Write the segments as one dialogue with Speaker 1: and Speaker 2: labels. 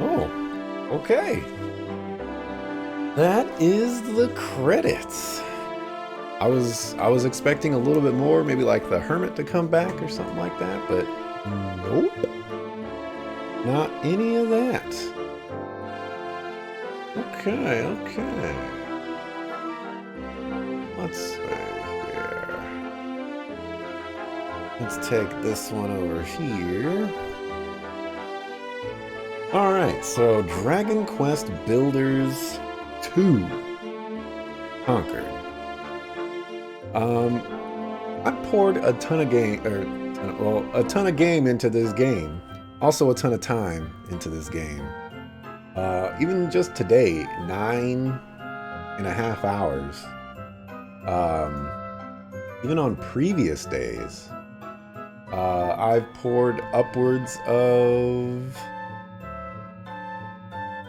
Speaker 1: Oh, okay. That is the credits. I was expecting a little bit more, maybe like the Hermit to come back or something like that, but nope, not any of that. Okay, okay. Let's see here. Let's take this one over here. All right, so Dragon Quest Builders 2 Conquered. Um, I poured a ton of game, well, a ton of game into this game. Also, a ton of time into this game. Even just today, 9.5 hours. Um, Even on previous days, I've poured upwards of,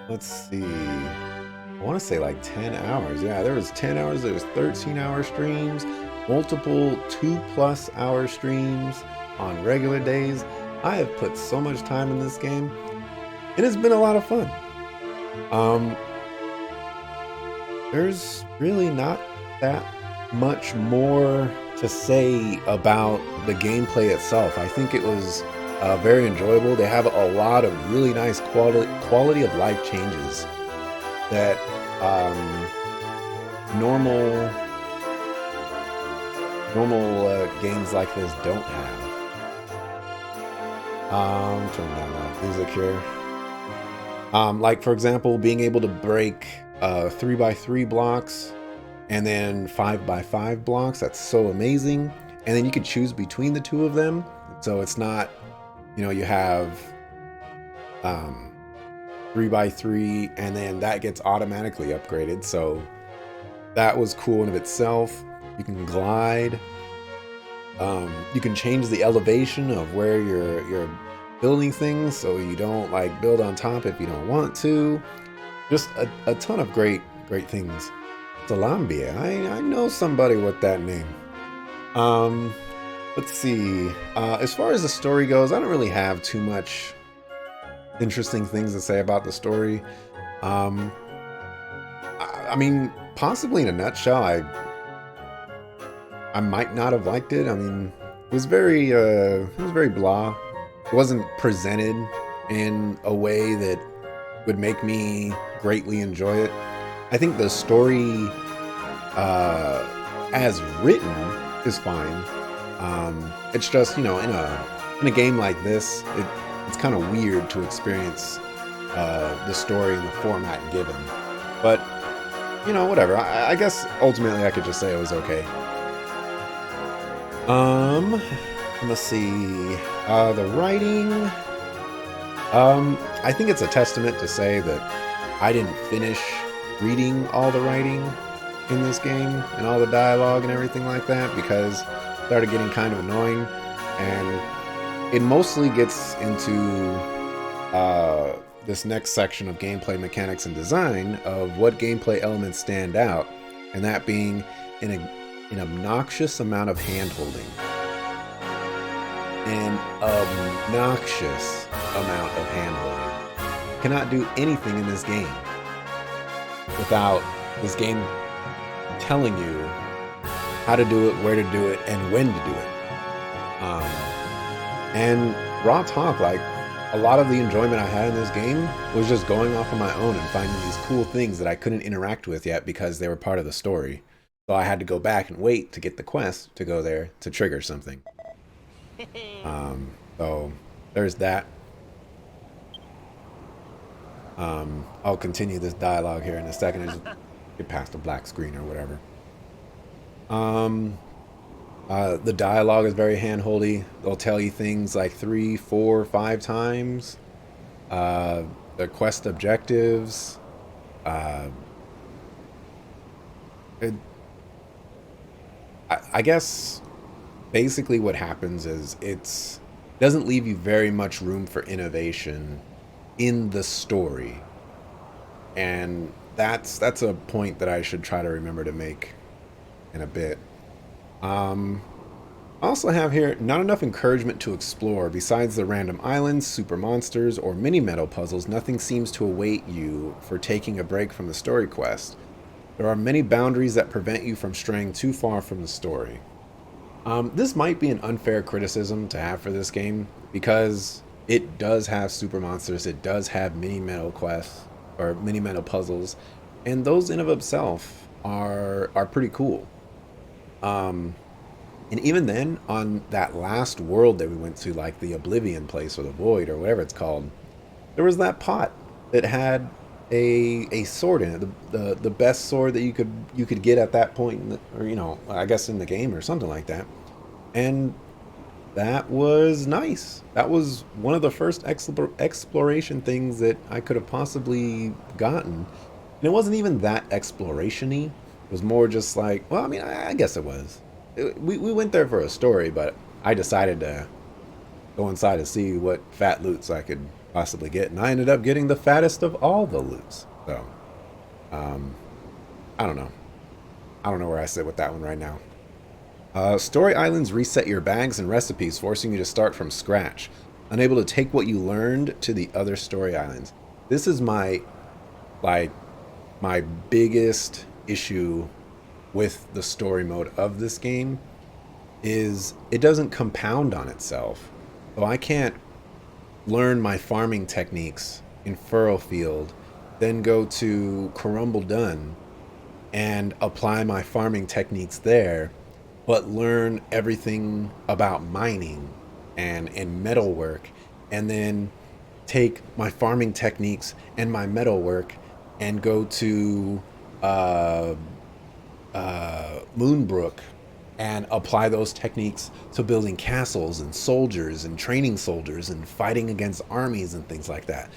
Speaker 1: let's see, I want to say like 10 hours. Yeah, there was 10 hours, there was 13-hour streams, multiple 2+ hour streams on regular days. I have put so much time in this game, and it's been a lot of fun. Um, there's really not that much more to say about the gameplay itself. I think it was very enjoyable. They have a lot of really nice quality of life changes that normal games like this don't have. Turn down the music here. Like for example, being able to break 3x3 blocks and then 5x5 blocks. That's so amazing. And then you can choose between the two of them. So it's not, you have 3x3 and then that gets automatically upgraded. So that was cool in of itself. You can glide. You can change the elevation of where you're building things, so you don't like build on top if you don't want to. Just a ton of great things. Salambia, I know somebody with that name. Um, let's see. As far as the story goes, I don't really have too much interesting things to say about the story. Um, I mean, possibly in a nutshell, I might not have liked it. I mean, it was very blah. It wasn't presented in a way that would make me greatly enjoy it. I think the story, as written, is fine. It's just in a game like this, it's kind of weird to experience the story in the format given. But whatever. I guess ultimately I could just say it was okay. Um, let's see. The writing. I think it's a testament to say that I didn't finish reading all the writing in this game and all the dialogue and everything like that, because it started getting kind of annoying, and it mostly gets into this next section of gameplay mechanics and design of what gameplay elements stand out, and that being an obnoxious amount of hand-holding. An obnoxious amount of hand-holding. Cannot do anything in this game without this game telling you how to do it, where to do it, and when to do it. And raw talk, like, a lot of the enjoyment I had in this game was just going off on my own and finding these cool things that I couldn't interact with yet because they were part of the story. So I had to go back and wait to get the quest to go there to trigger something. So there's that. I'll continue this dialogue here in a second and just get past the black screen or whatever. The dialogue is very handholdy. They'll tell you things like 3, 4, 5 times. The quest objectives. Uh, it, I guess basically what happens is it's doesn't leave you very much room for innovation in the story, and that's a point that I should try to remember to make in a bit. Um, I also have here not enough encouragement to explore. Besides the random islands, super monsters, or mini metal puzzles, nothing seems to await you for taking a break from the story quest. There are many boundaries that prevent you from straying too far from the story. This might be an unfair criticism to have for this game because it does have super monsters, it does have mini metal quests or mini metal puzzles, and those in of itself are pretty cool. Um, and even then, on that last world that we went to, like the Oblivion place or the Void or whatever it's called, there was that pot that had a sword in it, the best sword that you could get at that point, or I guess in the game or something like that. And that was nice. That was one of the first exploration things that I could have possibly gotten. And it wasn't even that exploration-y. It was more just like, well, I mean, I guess it was. We went there for a story, but I decided to go inside to see what fat loots I could possibly get, and I ended up getting the fattest of all the loots. So, um, I don't know. I don't know where I sit with that one right now. Story islands reset your bags and recipes, forcing you to start from scratch, unable to take what you learned to the other story islands. This is like my biggest issue with the story mode of this game is it doesn't compound on itself. So I can't learn my farming techniques in Furrowfield, then go to Corumble Dun and apply my farming techniques there, but learn everything about mining and metalwork, and then take my farming techniques and my metalwork and go to uh, Moonbrook and apply those techniques to building castles and soldiers and training soldiers and fighting against armies and things like that.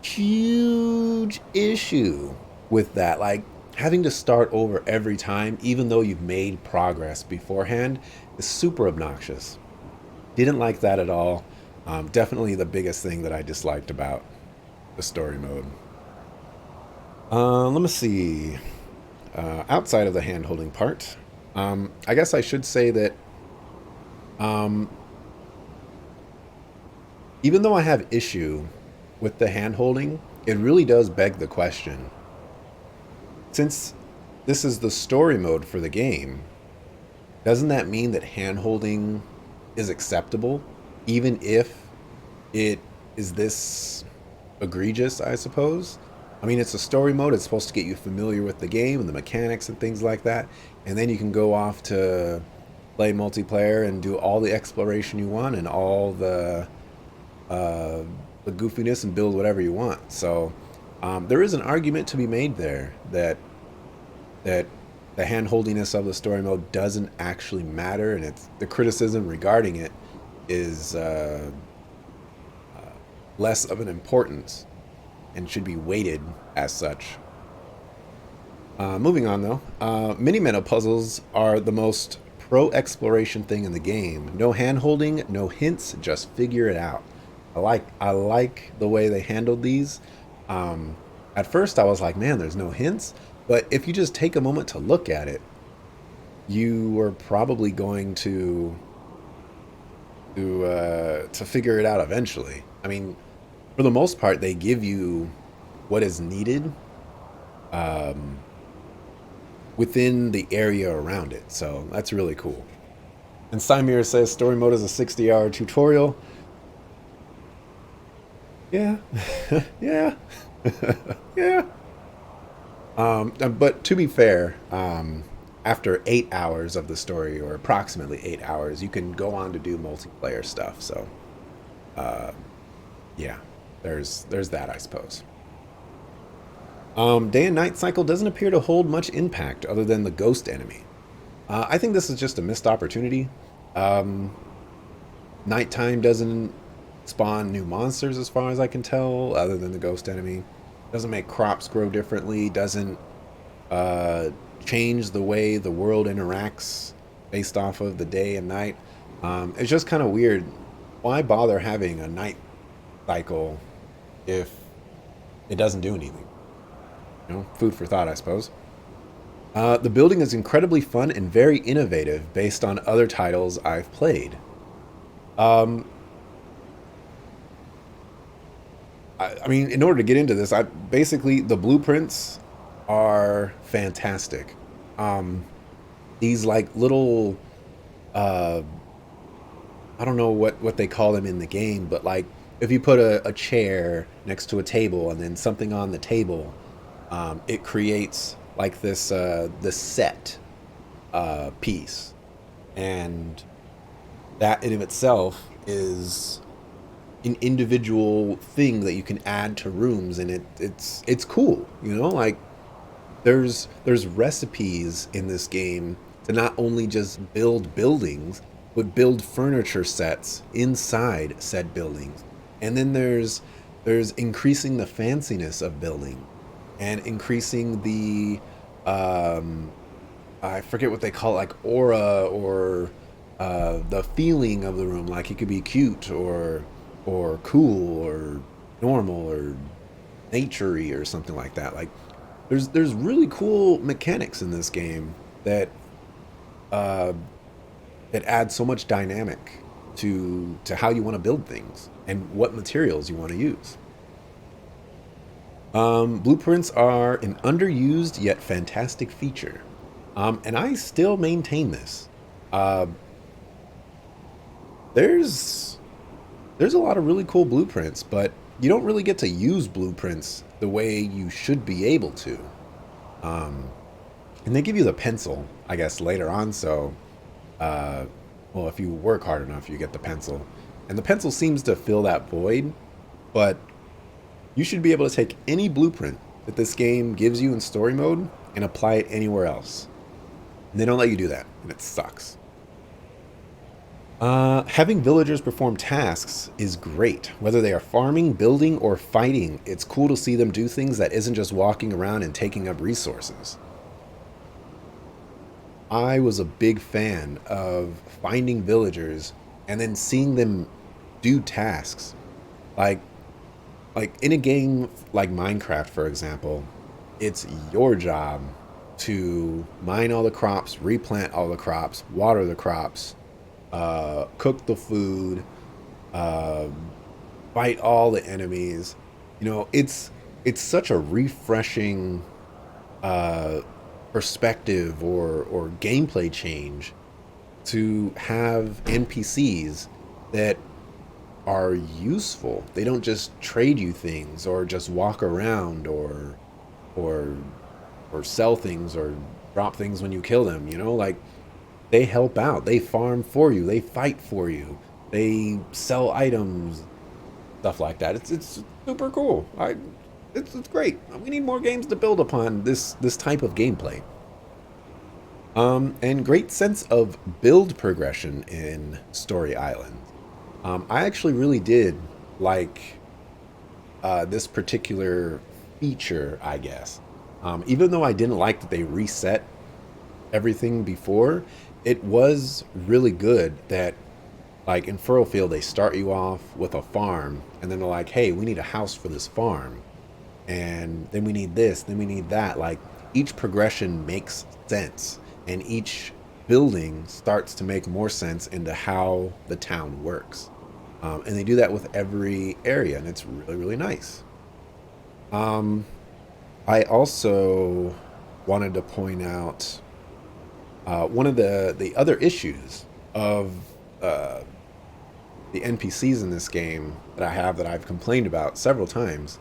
Speaker 1: Huge issue with that. Like having to start over every time, even though you've made progress beforehand, is super obnoxious. Didn't like that at all. Definitely the biggest thing that I disliked about the story mode. Let me see. Outside of the hand holding part, I guess I should say that um, even though I have issue with the hand holding, it really does beg the question. Since this is the story mode for the game, doesn't that mean that hand holding is acceptable, even if it is this egregious, I suppose? I mean, it's a story mode. It's supposed to get you familiar with the game and the mechanics and things like that. And then you can go off to play multiplayer and do all the exploration you want and all uh, the goofiness and build whatever you want. So there is an argument to be made there that the hand holdiness of the story mode doesn't actually matter, and it's the criticism regarding it is less of an importance and should be weighted as such. Moving on though, mini meta puzzles are the most pro exploration thing in the game. No hand holding, no hints, just figure it out. I like the way they handled these. At first I was like, man, there's no hints, but if you just take a moment to look at it, you are probably going to figure it out eventually. I mean, for the most part, they give you what is needed um, within the area around it. So that's really cool. And Simir says story mode is a 60-hour tutorial. Yeah, yeah, yeah. But to be fair, after 8 hours of the story, or approximately 8 hours, you can go on to do multiplayer stuff. So, uh, yeah, there's that, I suppose. Day and night cycle doesn't appear to hold much impact other than the ghost enemy. I think this is just a missed opportunity. Um, Nighttime doesn't spawn new monsters as far as I can tell, other than the ghost enemy. Doesn't make crops grow differently, doesn't uh, change the way the world interacts based off of the day and night. It's just kind of weird. Why bother having a night cycle if it doesn't do anything? You know, food for thought, I suppose. The building is incredibly fun and very innovative based on other titles I've played. Um, I mean, in order to get into this, I basically the blueprints are fantastic. Um, these like little, uh, I don't know what they call them in the game, but like if you put a chair next to a table and then something on the table, it creates like this set piece, and that in of itself is an individual thing that you can add to rooms, and it's cool, you know, like there's recipes in this game to not only just build buildings but build furniture sets inside said buildings. And then there's increasing the fanciness of building and increasing the um I forget what they call it, like aura, or the feeling of the room. Like it could be cute or cool or normal or naturey or something like that. Like there's really cool mechanics in this game that uh, that add so much dynamic to how you want to build things and what materials you want to use. Blueprints are an underused yet fantastic feature, and I still maintain this. Uh, there's there's a lot of really cool blueprints, but you don't really get to use blueprints the way you should be able to. Um, and they give you the pencil, I guess, later on. So, uh, well, if you work hard enough, you get the pencil, and the pencil seems to fill that void. But you should be able to take any blueprint that this game gives you in story mode and apply it anywhere else. And they don't let you do that, and it sucks. Having villagers perform tasks is great. Whether they are farming, building, or fighting, it's cool to see them do things that isn't just walking around and taking up resources. I was a big fan of finding villagers and then seeing them do tasks. Like like in a game like Minecraft, for example, it's your job to mine all the crops, replant all the crops, water the crops, cook the food, uh, fight all the enemies. You know, it's such a refreshing uh, perspective or gameplay change to have NPCs that are useful. They don't just trade you things or just walk around or or sell things or drop things when you kill them, you know? Like they help out. They farm for you. They fight for you. They sell items, stuff like that. It's super cool. It's great. We need more games to build upon this type of gameplay. And great sense of build progression in Story Island. I actually really did like this particular feature, I guess. Even though I didn't like that they reset everything before, it was really good that, like in Furlfield, they start you off with a farm, and then they're like, hey, we need a house for this farm. And then we need this, then we need that. Like each progression makes sense, and each building starts to make more sense into how the town works. And they do that with every area, and it's really, really nice. Um, I also wanted to point out one of the other issues of uh, the NPCs in this game that I have that I've complained about several times,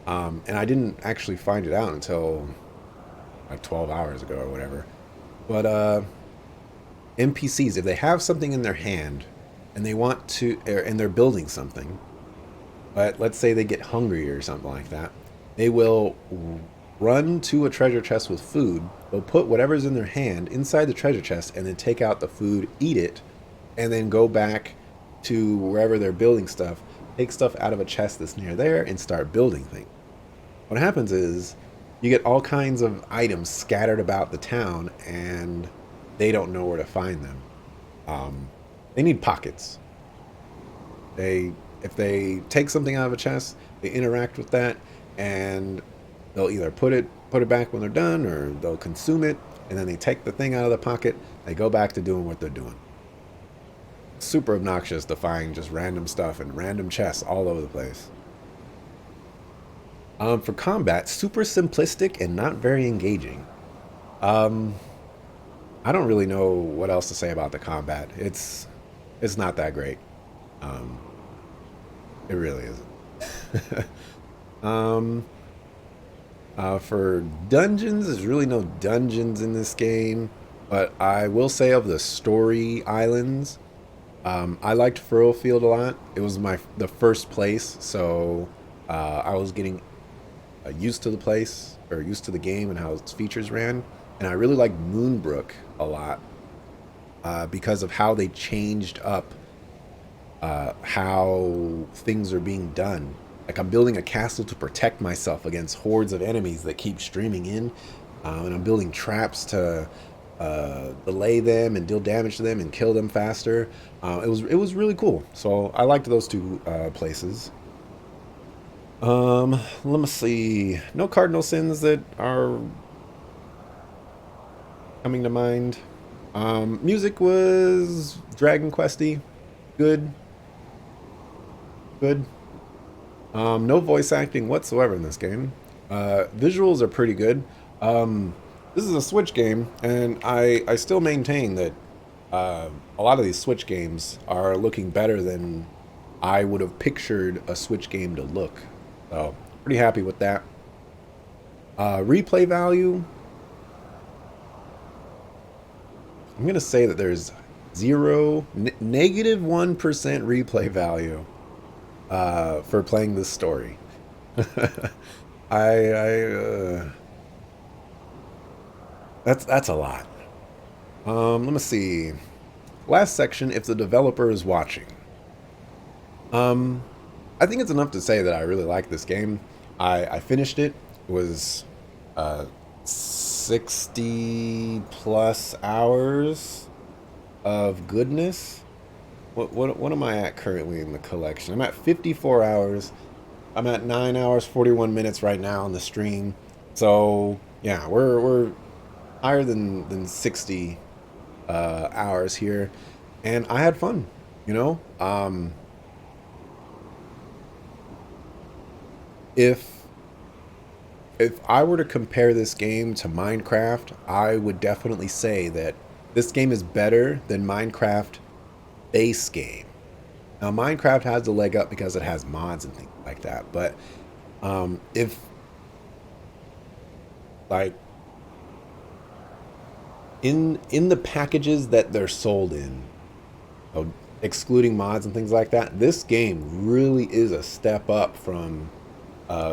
Speaker 1: and I didn't actually find it out until like 12 hours ago or whatever. But NPCs, if they have something in their hand and they want to, and they're building something, but let's say they get hungry or something like that, they will run to a treasure chest with food. They'll put whatever's in their hand inside the treasure chest and then take out the food, eat it, and then go back to wherever they're building stuff, take stuff out of a chest that's near there, and start building things. What happens is you get all kinds of items scattered about the town, and they don't know where to find them. Um, they need pockets. They If they take something out of a chest, they interact with that, and they'll either put it put it back when they're done, or they'll consume it, and then they take the thing out of the pocket. They go back to doing what they're doing. Super obnoxious to find just random stuff and random chests all over the place. For combat, super simplistic and not very engaging. Um, I don't really know what else to say about the combat. It's not that great. Um, it really isn't. um, for dungeons, there's really no dungeons in this game, but I will say of the story islands, I liked Furrowfield a lot. It was the first place, so I was getting used to the place or used to the game and how its features ran. And I really liked Moonbrook a lot because of how they changed up how things are being done. Like I'm building a castle to protect myself against hordes of enemies that keep streaming in, and I'm building traps to delay them and deal damage to them and kill them faster. It was really cool. So I liked those two places. Let me see. No cardinal sins that are coming to mind. Music was Dragon Questy. Good, good. No voice acting whatsoever in this game. Visuals are pretty good. This is a Switch game, and I still maintain that a lot of these Switch games are looking better than I would have pictured a Switch game to look. So, pretty happy with that. Replay value, I'm going to say that there's negative 1% replay value for playing this story. That's a lot. Let me see. Last section, if the developer is watching. I think it's enough to say that I really like this game. I finished it. It was 60 plus hours of goodness. What am I at currently in the collection? I'm at 54 hours. I'm at 9 hours 41 minutes right now on the stream. So yeah, we're higher than 60 hours here, and I had fun. You know, if I were to compare this game to Minecraft, I would definitely say that this game is better than Minecraft base game. Now, Minecraft has the leg up because it has mods and things like that. But if like in the packages that they're sold in, excluding mods and things like that, this game really is a step up from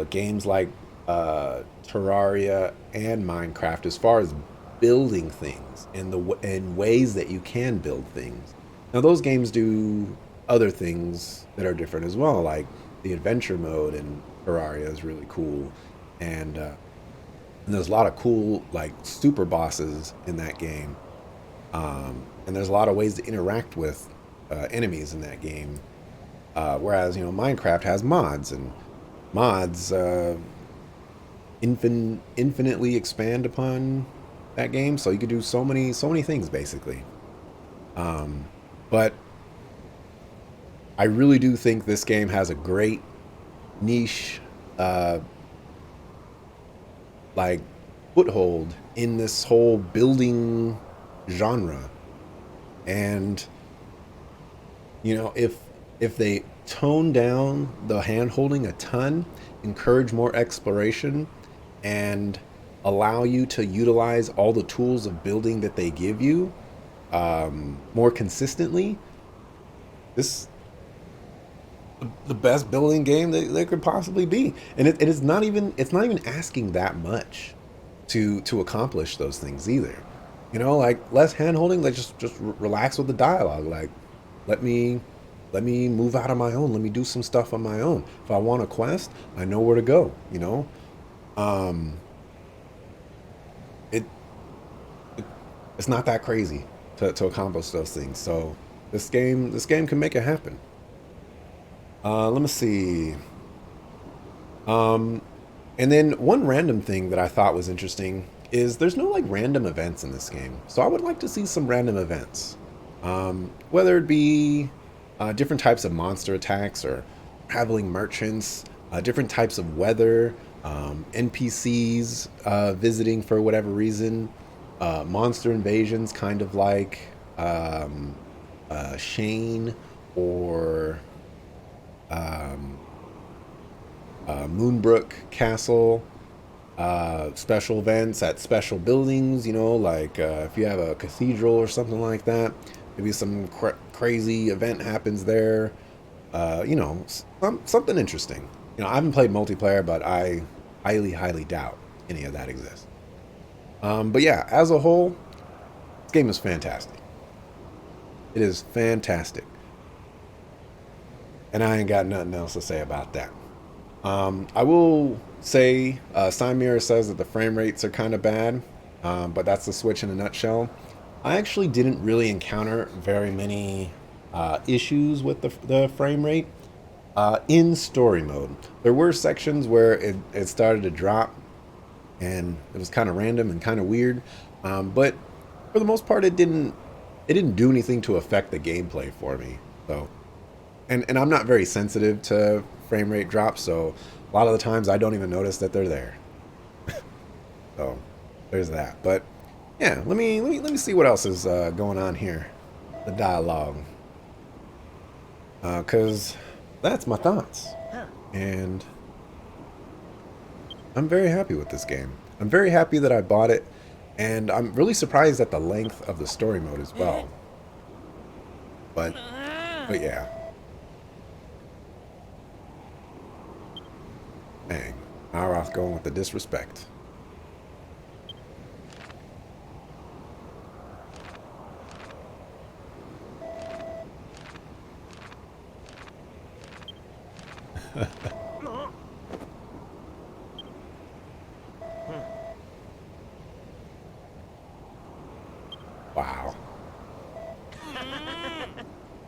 Speaker 1: games like Terraria and Minecraft as far as building things and and ways that you can build things. Now those games do other things that are different as well, like the adventure mode in Terraria is really cool, and there's a lot of cool like super bosses in that game, and there's a lot of ways to interact with enemies in that game. Whereas Minecraft has mods, and mods infinitely expand upon that game, so you could do so many things basically. But I really do think this game has a great niche like foothold in this whole building genre. And if they tone down the hand holding a ton, encourage more exploration, and allow you to utilize all the tools of building that they give you more consistently, this the best building game that there could possibly be. And it is not even asking that much to accomplish those things either. Like less hand holding, like just relax with the dialogue. Like let me move out on my own. Let me do some stuff on my own. If I want a quest, I know where to go. Um, it, it's not that crazy to accomplish those things. So this game can make it happen. Let me see. And then one random thing that I thought was interesting is there's no like random events in this game. So I would like to see some random events. Whether it be different types of monster attacks or traveling merchants, different types of weather, NPCs visiting for whatever reason, monster invasions, kind of like Shane or Moonbrook Castle, special events at special buildings, you know, like if you have a cathedral or something like that, maybe some crazy event happens there, you know, something interesting. You know, I haven't played multiplayer, but I highly doubt any of that exists. But yeah, as a whole, this game is fantastic. It is fantastic. And I ain't got nothing else to say about that. I will say, Simir says that the frame rates are kind of bad, but that's the Switch in a nutshell. I actually didn't really encounter very many issues with the frame rate in story mode. There were sections where it started to drop, and it was kind of random and kind of weird, but for the most part, it didn't do anything to affect the gameplay for me. So. And I'm not very sensitive to frame rate drops, so a lot of the times I don't even notice that they're there. So there's that. But yeah, let me see what else is going on here. The dialogue, because that's my thoughts, and I'm very happy with this game. I'm very happy that I bought it, and I'm really surprised at the length of the story mode as well. But yeah. Dang, Maroth going with the disrespect. Wow.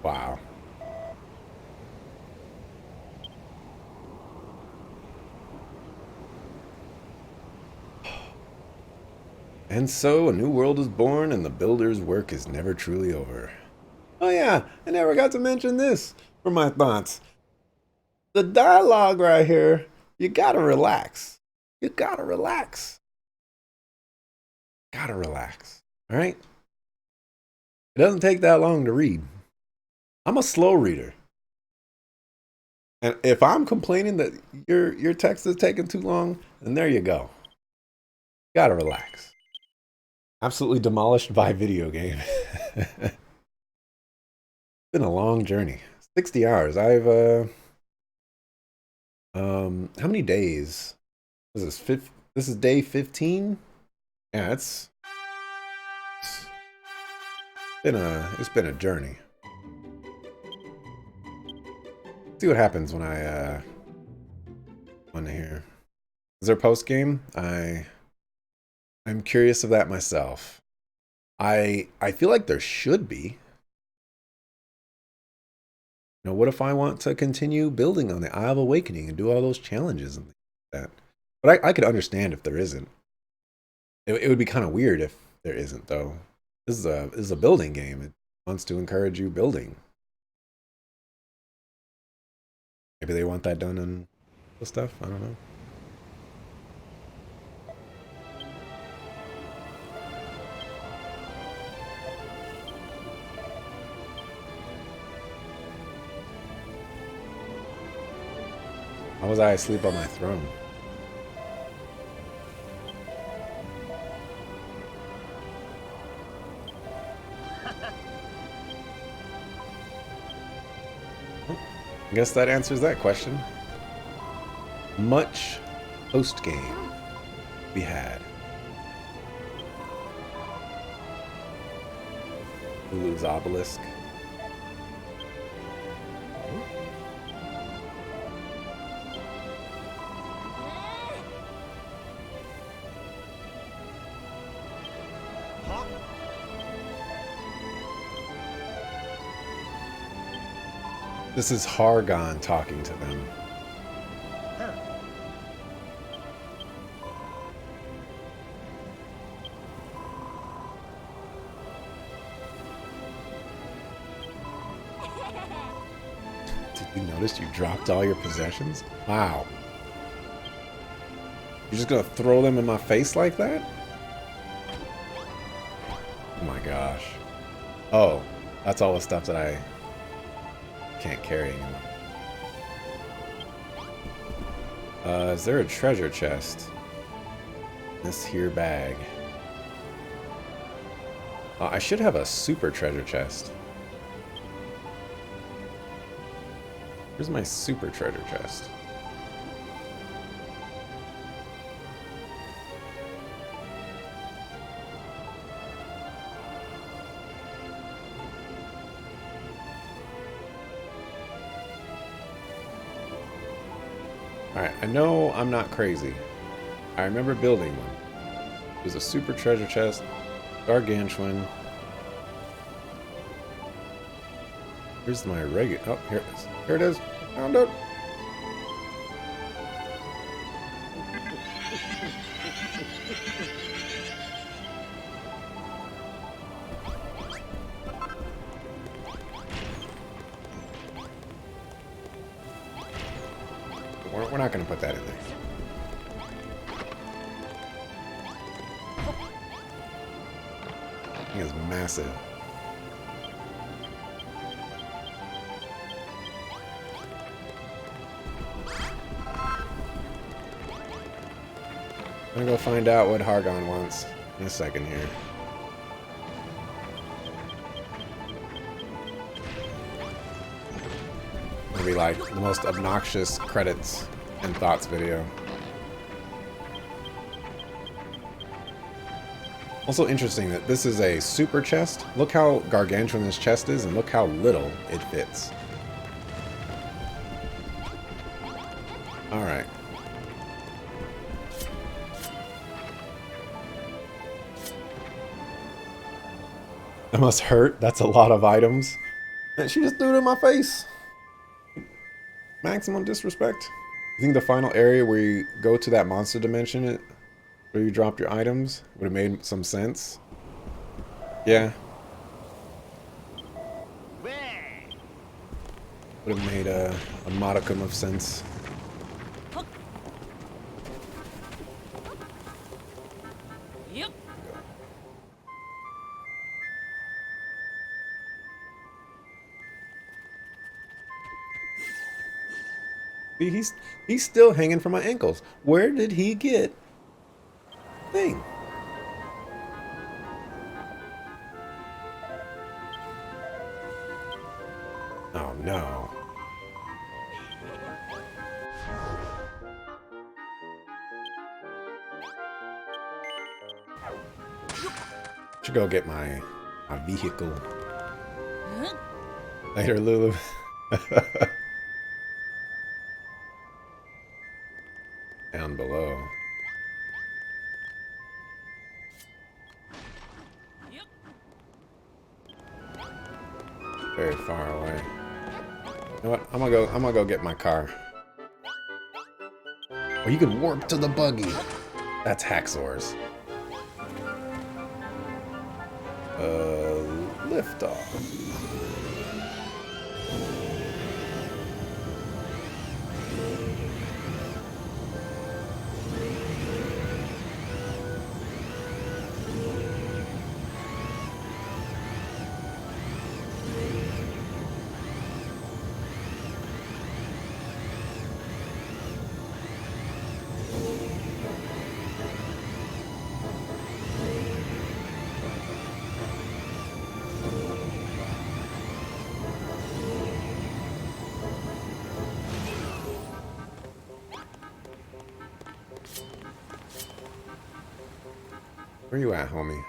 Speaker 1: Wow. And so a new world is born and the builder's work is never truly over. Oh yeah, I never got to mention this for my thoughts. The dialogue right here, you gotta relax. You gotta relax. Gotta relax. All right? It doesn't take that long to read. I'm a slow reader. And if I'm complaining that your text is taking too long, then there you go. Gotta relax. Absolutely demolished by video game. It's been a long journey. 60 hours. How many days? This is day 15? Yeah, it's been a journey. Let's see what happens when I on here. Is there post game? I'm curious of that myself. I feel like there should be. You know, what if I want to continue building on the Isle of Awakening and do all those challenges and things like that? But I could understand if there isn't. It would be kind of weird if there isn't, though. This is a building game. It wants to encourage you building. Maybe they want that done in the stuff. I don't know. How was I asleep on my throne? I guess that answers that question. Much post game we had. Lulu's Obelisk. This is Hargon talking to them. You noticed you dropped all your possessions? Wow. You're just gonna throw them in my face like that? Oh my gosh. Oh, that's all the stuff that I can't carry anymore. Is there a treasure chest? This here bag. I should have a super treasure chest. Where's my super treasure chest? Alright, I know I'm not crazy. I remember building one. It was a super treasure chest, gargantuan. Here's my regular. Oh, here it is. Here it is. Found it. We're not going to put that in there. Thing is massive. I'm gonna go find out what Hargon wants in a second here. It'll be like the most obnoxious credits and thoughts video. Also interesting that this is a super chest. Look how gargantuan this chest is and look how little it fits. Alright. That must hurt. That's a lot of items. And she just threw it in my face. Maximum disrespect. You think the final area where you go to that monster dimension where you dropped your items would have made some sense? Yeah. Would have made a modicum of sense. He's still hanging from my ankles. Where did he get thing? Oh no. Should go get my vehicle. Later, Lulu. Down below. Very far away. You know what? I'm gonna go get my car. Oh, you can warp to the buggy. That's Haxor's. Lift off. Where you at, homie?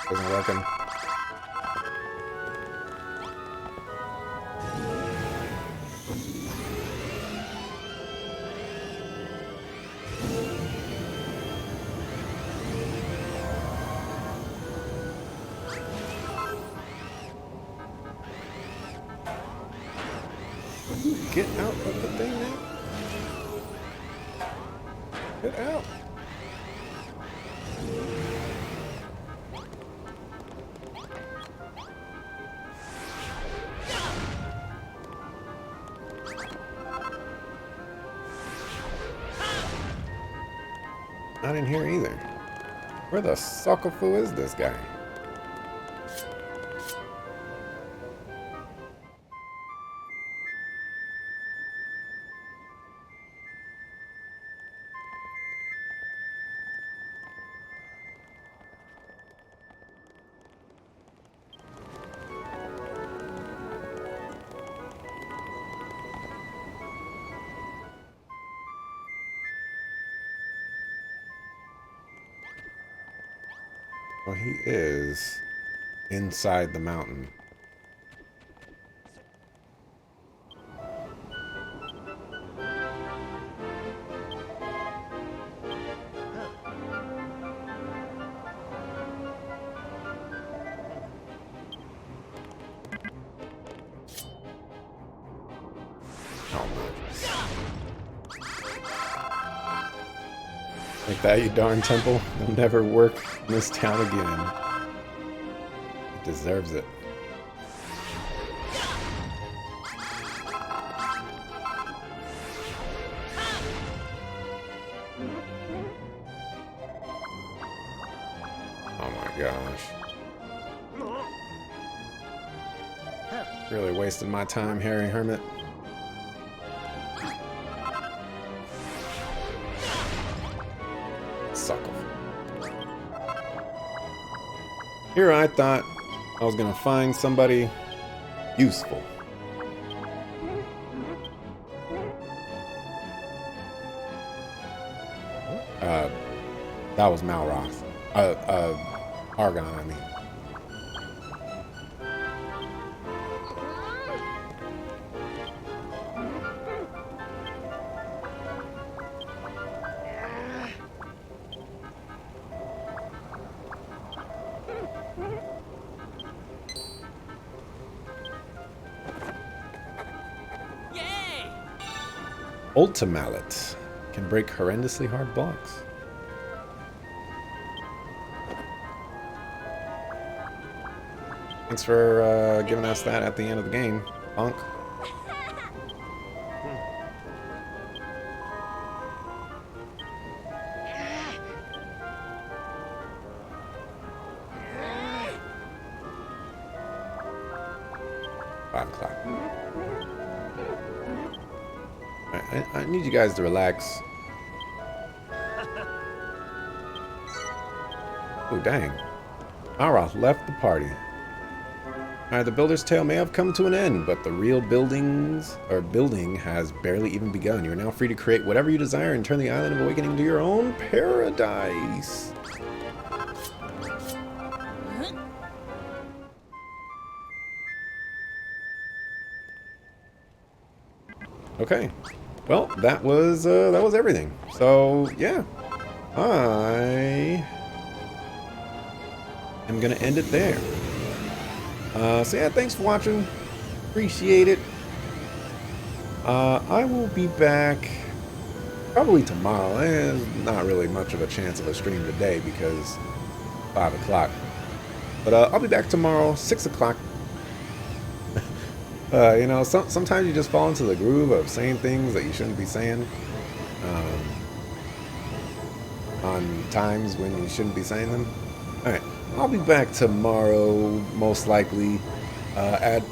Speaker 1: Wasn't working. Get out of the thing now. Get out. Not in here either. Where the suckerfoo is this guy? Well, he is inside the mountain. Like that, you darn temple. You'll never work in this town again. It deserves it. Oh my gosh. Really wasting my time, Harry Hermit. Here I thought I was gonna find somebody useful. That was Malroth. Argon, I mean. Ultimallet can break horrendously hard blocks. Thanks for giving us that at the end of the game, Punk. I need you guys to relax. Oh, dang. Malroth left the party. Alright, the Builder's Tale may have come to an end, but the real building has barely even begun. You are now free to create whatever you desire and turn the Island of Awakening into your own paradise. Okay. Well, that was everything. So yeah, I am gonna end it there. So yeah, thanks for watching. Appreciate it. I will be back probably tomorrow. There's not really much of a chance of a stream today because 5 o'clock. But I'll be back tomorrow, 6 o'clock. You know, sometimes you just fall into the groove of saying things that you shouldn't be saying on times when you shouldn't be saying them. Alright, I'll be back tomorrow, most likely, at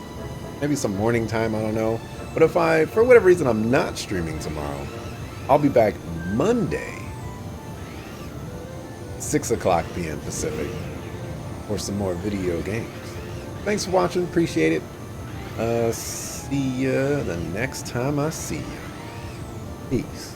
Speaker 1: maybe some morning time, I don't know. But if for whatever reason, I'm not streaming tomorrow, I'll be back Monday, 6 o'clock p.m. Pacific, for some more video games. Thanks for watching, appreciate it. See ya the next time I see you. Peace.